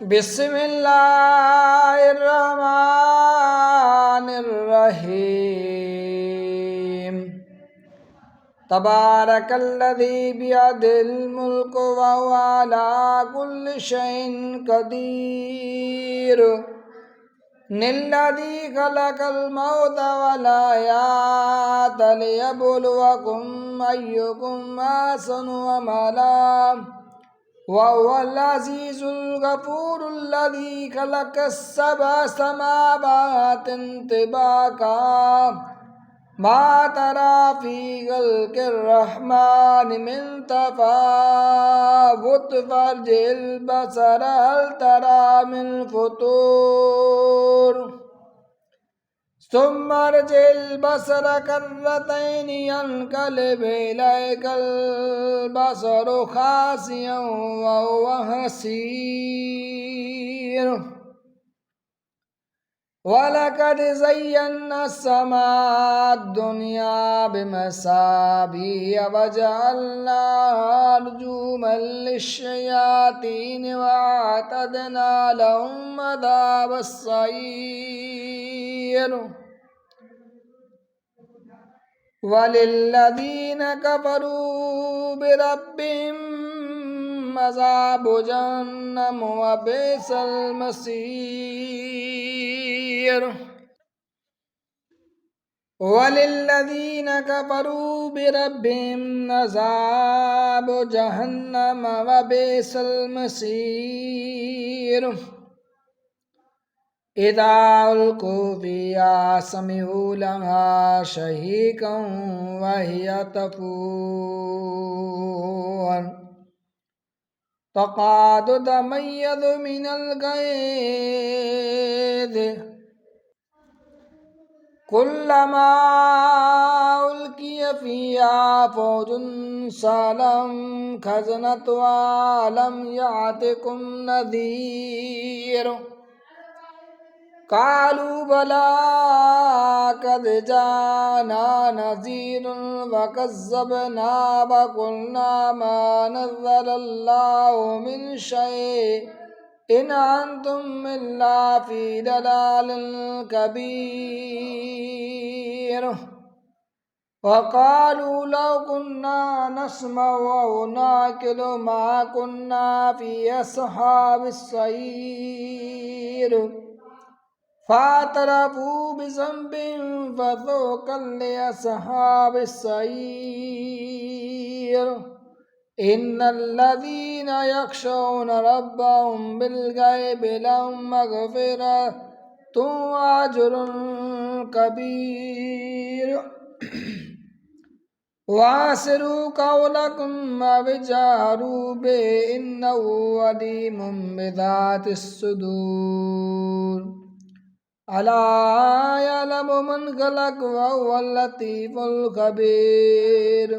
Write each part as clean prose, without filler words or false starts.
बिस्मिल्लाहिर्रहमानिर्रहीम। तबारकल्लज़ी बियदिल मुल्कु व हुवा अला कुल्लि शैइन क़दीर। निल्लज़ी खलक़ल मौता वल हयाता लियब्लुवकुम अय्युकुम अहसनु अमला वहुवल अज़ीज़ुल गफ़ूरुल्लज़ी खलक़स सबअ समावातिन तिबाक़ा मा तरा फ़ी ख़ल्क़िर रहमानि मिन तफ़ावुत फ़र्जि'ल बसर हल तरा मिन फ़ुतूर। सुम्मा अर्जि'ल बसर कर्रतैनि यन्क़लिब इलैकल बसरु ख़ासिअन व हुवा हसीर। वलक़द ज़य्यन्ना अस्समाअ दुनिया बिमसाबीह वजअलनाहा रुजूमन लिश्शयातीन वअअतदना लहुम अज़ाबस सईर। वलिल्लज़ीन कफ़रू बिरब्बिहिम अज़ाबु जहन्नम व बि'सल मसीर। वलिल्लज़ीन कफ़रू बिरब्बिहिम अज़ाबु जहन्नम व बि'सल मसीर। इज़ा उल्क़ू फ़ीहा समिअू लहा शहीक़न व हिय तफ़ूर। तकादु तमय्यज़ु मिनल गैज़ कुल्लमा उल्क़िय फ़ीहा फ़ौजुन सअलहुम ख़ज़नतुहा अलम यअतिकुम नज़ीर। क़ालू बला क़द जाअना नज़ीरुन फ़कज़्ज़बना व क़ुलना मा नज़्ज़लल्लाहु मिन शैइन इन अंतुम इल्ला फ़ी दलालिल कबीर। वक़ालू लौ कुन्ना नस्मअु औ नअक़िलु मा कुन्ना फ़ी अस्हाबिस सईर। फ़अतरफ़ू बिज़ंबिहिम फ़सुक़्क़न लिअस्हाबिस सईर। इन्नल्लज़ीन यख़शौन रब्बहुम बिलग़ैबि लहुम मग़फ़िरतुन व अज्रुन कबीर। वासिरू क़ौलकुम अव इजहरू बिही इन्नहु अलीमुम बिज़ातिस सुदूर। अला यअलमु मन ख़लक़ व हुवल लतीफ़ुल ख़बीर।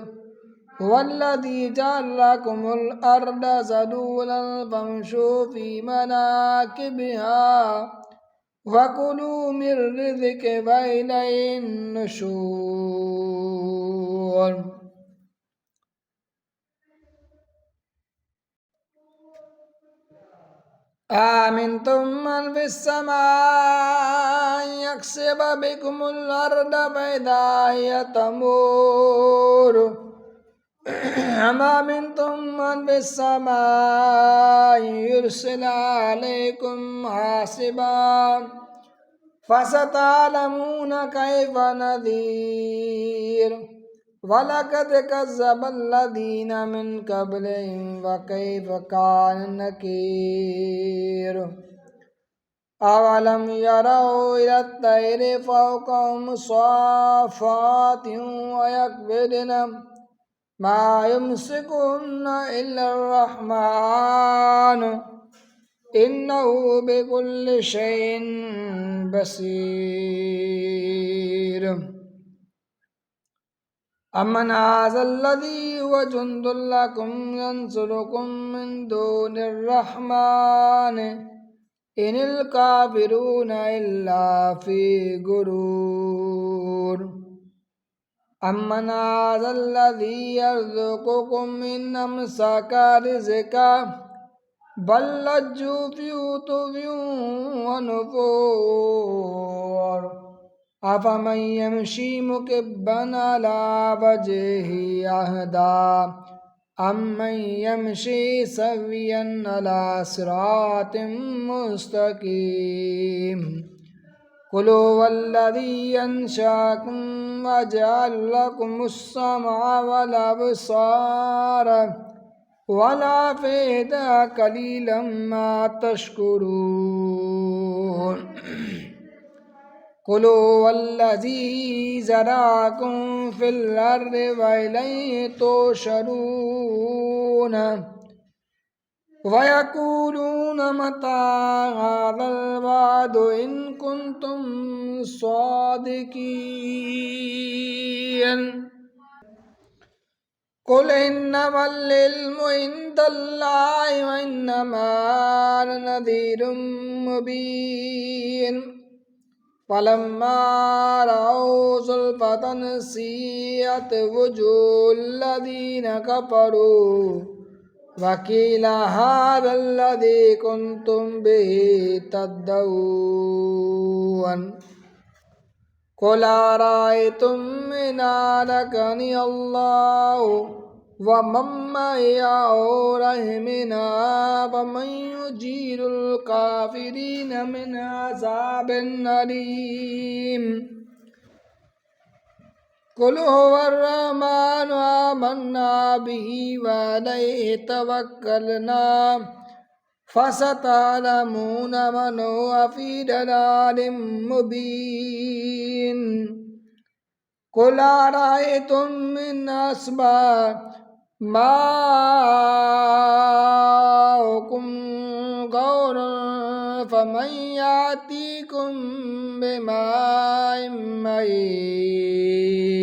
वल्लज़ी जअल लकुमुल अर्द ज़लूलन फ़म्शू फ़ी मनाकिबिहा वकुलू मिन रिज़्क़िही व इलैहिन नुशूर। आमिनतुम मन फ़िस्समाइ यख़सिफ़ बिकुमुल अर्द फ़इज़ा हिय तमूर। अम अमिनतुम मन फ़िस्समाइ युरसिला अलैकुम हासिबा फ़सतअलमून कैफ़ नज़ीर। वलक़द कज़्ज़बल्लज़ीन मिन क़ब्लिहिम व कैफ़ कान नकीर। अवलम यरौ इलत्तैरि फ़ौक़हुम सॉफ़ातिन व यक़बिदन मा युमसिकुहुन्न इल्लर्रहमान इन्नहु बिकुल्लि शैइन बसीर। अमन हाज़ल्लज़ी हुव जुन्दुल लकुम यंसुरुकुम मिन दूनिर्रहमान इनिल काफ़िरून इल्ला फ़ी गुरूर। अमन हाज़ल्लज़ी यर्ज़ुक़ुकुम इन अमसक रिज़्क़हु बल लज्जू फी उतुव्विन व नुफूर अफमन यमशी मुकिब्बन अला वजहिही अहदा अम्मन यमशी सव्वियन अला सिरातिम मुस्तकीम कुलू वल्लज़ी अंशाकुम वजअल लकुमुस्समअ वल अबसार वल अफ़ईदा कलीलन मा तशकुरून कुलू वल्लज़ी ज़रअकुम फ़िल अर्ज़ि व इलैहि तुहशरून वयक़ूलून मता हाज़ल वअदु इन कुन्तुम सादिक़ीन कुल इन्नमल इल्मु इंदल्लाहि व इन्नमा अना नज़ीरुम मुबीन फलम्मा रअऊ ज़ुल्फ़तन सीअत वुजूहुल लज़ीना कफ़रू वक़ील हाज़ाल्लज़ी कुन्तुम बिही तद्दऊन कुल अरअय्तुम इन अहलकनी अल्लाहु व मन मइय औ रहमिना फमन युजीरुल काफ़िरीन मिन अज़ाबिन अलीम कुल हुवर्रहमानु आमन्ना बिही व अलैहि तवक्कलना फसतअलमून मन हुव फ़ी दलालिम मुबीन कुल अरअय्तुम इन अस्बह माउकुम गौरन फमन यातिकुम बिमाइन मईन